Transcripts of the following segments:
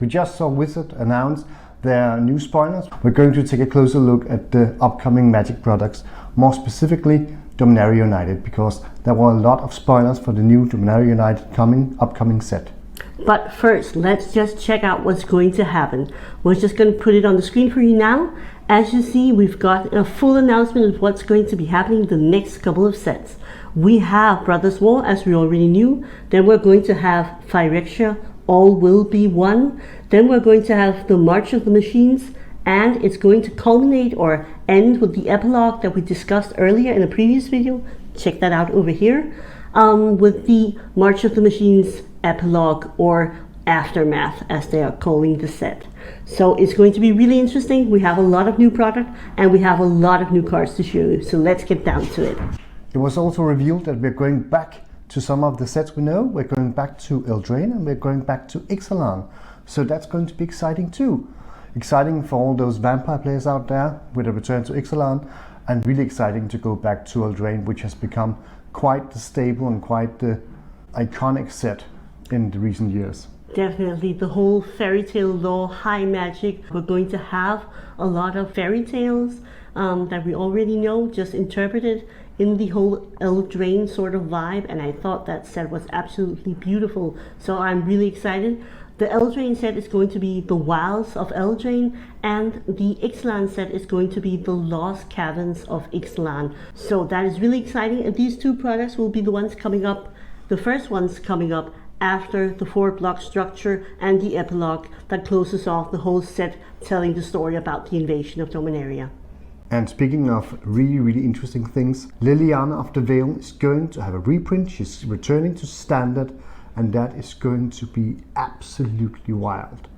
We just saw Wotc announce their new spoilers. We're going to take a closer look at the upcoming Magic products, more specifically Dominaria United, because there were a lot of spoilers for the new Dominaria United upcoming set. But first, let's just check out what's going to happen. We're just going to put it on the screen for you now. As you see, we've got a full announcement of what's going to be happening the next couple of sets. We have Brothers War, as we already knew. Then we're going to have Phyrexia, All Will Be One. Then we're going to have the March of the Machines, and it's going to culminate or end with the epilogue that we discussed earlier in a previous video. Check that out over here. With the March of the Machines epilogue, or aftermath as they are calling the set. So it's going to be really interesting. We have a lot of new product and we have a lot of new cards to show you. So let's get down to it. It was also revealed that we're going back to some of the sets we know. We're going back to Eldraine and we're going back to Ixalan. So that's going to be exciting too. Exciting for all those vampire players out there with a return to Ixalan, and really exciting to go back to Eldraine, which has become quite the stable and quite the iconic set in the recent years. Definitely, the whole fairy tale lore, high magic. We're going to have a lot of fairy tales that we already know, just interpreted in the whole Eldraine sort of vibe, and I thought that set was absolutely beautiful. So I'm really excited. The Eldraine set is going to be the Wilds of Eldraine, and the Ixalan set is going to be the Lost Caverns of Ixalan. So that is really exciting, and these two products will be the ones coming up, the first ones coming up after the 4-block structure and the epilogue that closes off the whole set, telling the story about the invasion of Dominaria. And speaking of really interesting things, Liliana of the Veil is going to have a reprint. She's returning to standard, and that is going to be absolutely wild.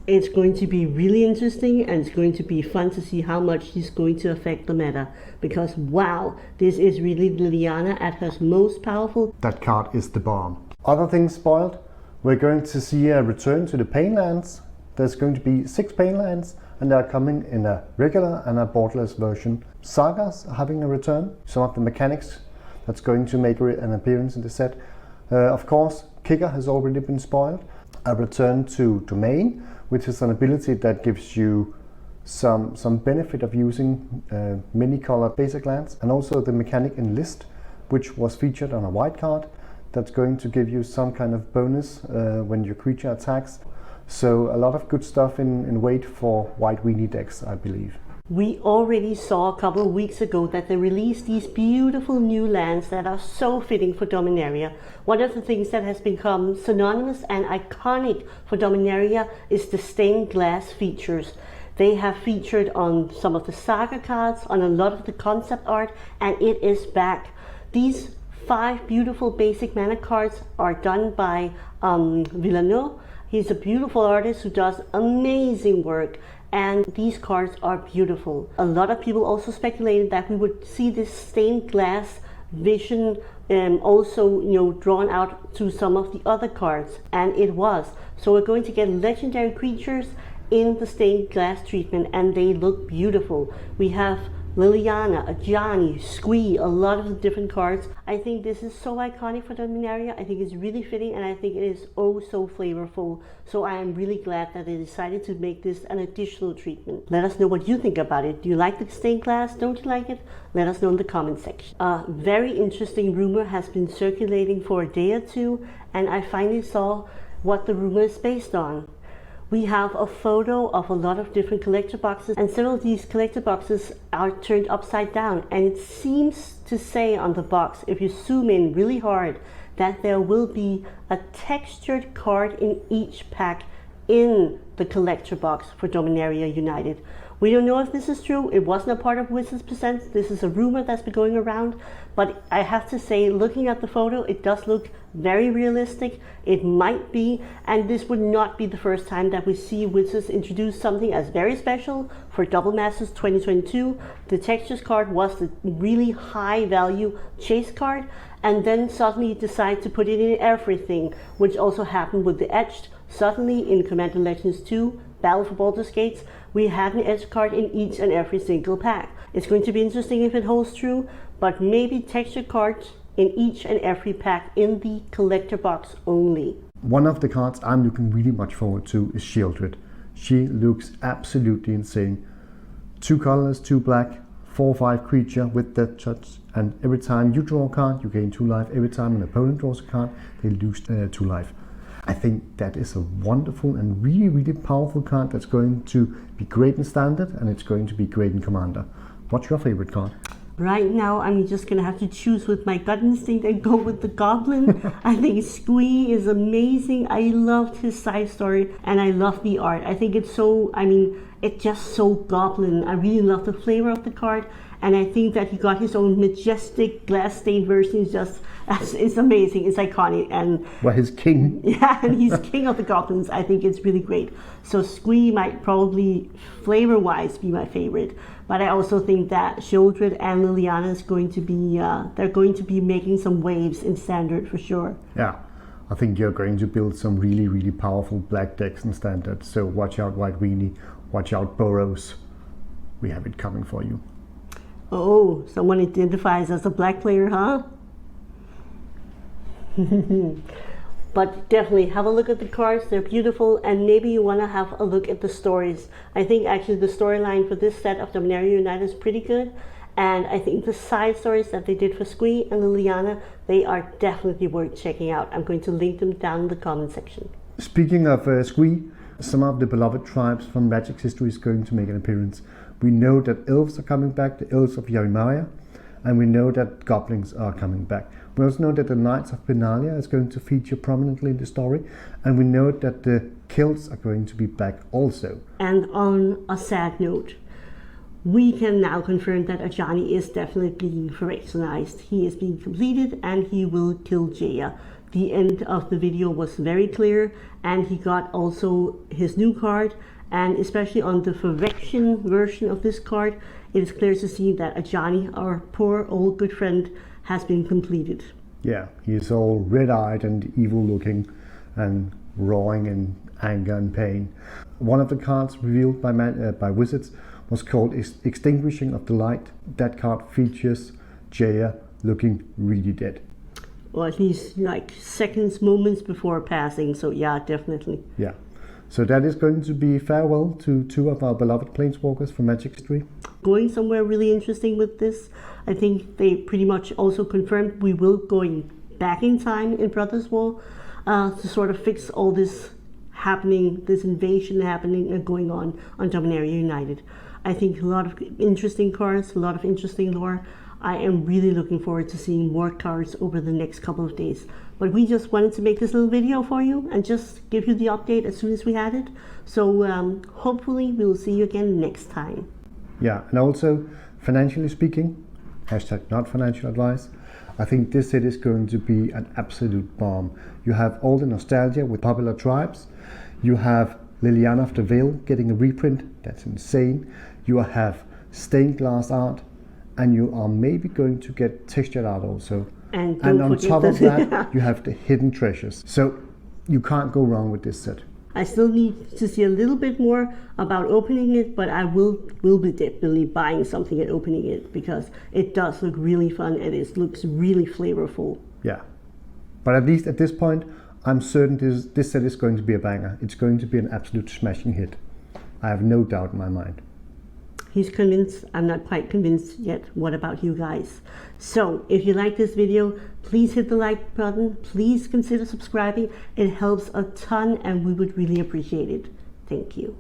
It's going to be really interesting, and it's going to be fun to see how much she's going to affect the meta, because wow, this is really Liliana at her most powerful. That card is the bomb. Other things spoiled, we're going to see a return to the Painlands. There's going to be 6 Painlands, and they're coming in a regular and a borderless version. Sagas are having a return, some of the mechanics that's going to make an appearance in the set. Of course, Kicker has already been spoiled. A return to Domain, which is an ability that gives you some benefit of using many-colored basic lands, and also the mechanic Enlist, which was featured on a white card. That's going to give you some kind of bonus when your creature attacks. So a lot of good stuff in wait for white weenie decks, I believe. We already saw a couple of weeks ago that they released these beautiful new lands that are so fitting for Dominaria. One of the things that has become synonymous and iconic for Dominaria is the stained glass features. They have featured on some of the saga cards, on a lot of the concept art, and it is back. These 5 beautiful basic mana cards are done by Villeneuve. He's a beautiful artist who does amazing work, and these cards are beautiful. A lot of people also speculated that we would see this stained glass vision also drawn out to some of the other cards, and it was. So we're going to get legendary creatures in the stained glass treatment, and they look beautiful. We have Liliana, Ajani, Squee, a lot of the different cards. I think this is so iconic for Dominaria. I think it's really fitting, and I think it is oh so flavorful. So I am really glad that they decided to make this an additional treatment. Let us know what you think about it. Do you like the stained glass? Don't you like it? Let us know in the comment section. A very interesting rumor has been circulating for a day or two, and I finally saw what the rumor is based on. We have a photo of a lot of different collector boxes, and several of these collector boxes are turned upside down, and it seems to say on the box, if you zoom in really hard, that there will be a textured card in each pack in the collector box for Dominaria United. We don't know if this is true. It wasn't a part of Wizards Presents. This is a rumor that's been going around, but I have to say, looking at the photo, it does look very realistic. It might be, and this would not be the first time that we see Wizards introduce something as very special for Double Masters 2022. The Textures card was the really high value chase card, and then suddenly decide to put it in everything, which also happened with the Etched. Suddenly in Commander Legends 2, Battle for Baldur's Gates, we had an edge card in each and every single pack. It's going to be interesting if it holds true, but maybe textured cards in each and every pack in the collector box only. One of the cards I'm looking really much forward to is Shieldred. She looks absolutely insane. 2 colorless, 2 black, 4/5 creature with death touch, and every time you draw a card, you gain 2 life. Every time an opponent draws a card, they lose 2 life. I think that is a wonderful and really, really powerful card that's going to be great in Standard, and it's going to be great in Commander. What's your favorite card? Right now, I'm just gonna have to choose with my gut instinct and go with the Goblin. I think Squee is amazing. I loved his side story and I love the art. I think it's so, it's just so Goblin. I really love the flavor of the card, and I think that he got his own majestic glass stained version. It's amazing. It's iconic, and well, he's king. Yeah, and he's king of the goblins. I think it's really great. So Squee might probably flavor wise be my favorite, but I also think that Shieldred and Liliana is going to be they're going to be making some waves in Standard for sure. Yeah, I think you're going to build some really, really powerful black decks in Standard. So watch out, White Weenie. Watch out, Burrows. We have it coming for you. Oh, someone identifies as a black player, huh? But definitely have a look at the cards. They're beautiful, and maybe you want to have a look at the stories. I think actually the storyline for this set of Dominaria United is pretty good, and I think the side stories that they did for Squee and Liliana, they are definitely worth checking out. I'm going to link them down in the comment section. Speaking of Squee, some of the beloved tribes from Magic's history is going to make an appearance. We know that elves are coming back, the elves of Yarimaria, and we know that goblins are coming back. We also know that the Knights of Benalia is going to feature prominently in the story, and we know that the Kilts are going to be back also. And on a sad note, we can now confirm that Ajani is definitely being fractionized. He is being completed and he will kill Jaya. The end of the video was very clear, and he got also his new card, and especially on the Phyrexian version of this card, it is clear to see that Ajani, our poor old good friend, has been completed. Yeah, he is all red-eyed and evil looking and roaring in anger and pain. One of the cards revealed by Wizards was called Extinguishing of the Light. That card features Jaya looking really dead. Or at least like seconds, moments before passing, so yeah, definitely. Yeah. So that is going to be farewell to 2 of our beloved planeswalkers from Magic history. Going somewhere really interesting with this. I think they pretty much also confirmed we will going back in time in Brothers War to sort of fix all this happening, this invasion happening and going on Dominaria United. I think a lot of interesting cards, a lot of interesting lore. I am really looking forward to seeing more cards over the next couple of days. But we just wanted to make this little video for you and just give you the update as soon as we had it. So hopefully we will see you again next time. Yeah, and also financially speaking, hashtag not financial advice, I think this set is going to be an absolute bomb. You have all the nostalgia with popular tribes. You have Liliana of the Veil getting a reprint. That's insane. You have stained glass art, and you are maybe going to get textured art also. And on top of that, you have the hidden treasures. So you can't go wrong with this set. I still need to see a little bit more about opening it, but I will be definitely buying something and opening it, because it does look really fun and it looks really flavorful. Yeah, but at least at this point, I'm certain this set is going to be a banger. It's going to be an absolute smashing hit. I have no doubt in my mind. He's convinced. I'm not quite convinced yet. What about you guys? So if you like this video, please hit the like button. Please consider subscribing. It helps a ton and we would really appreciate it. Thank you.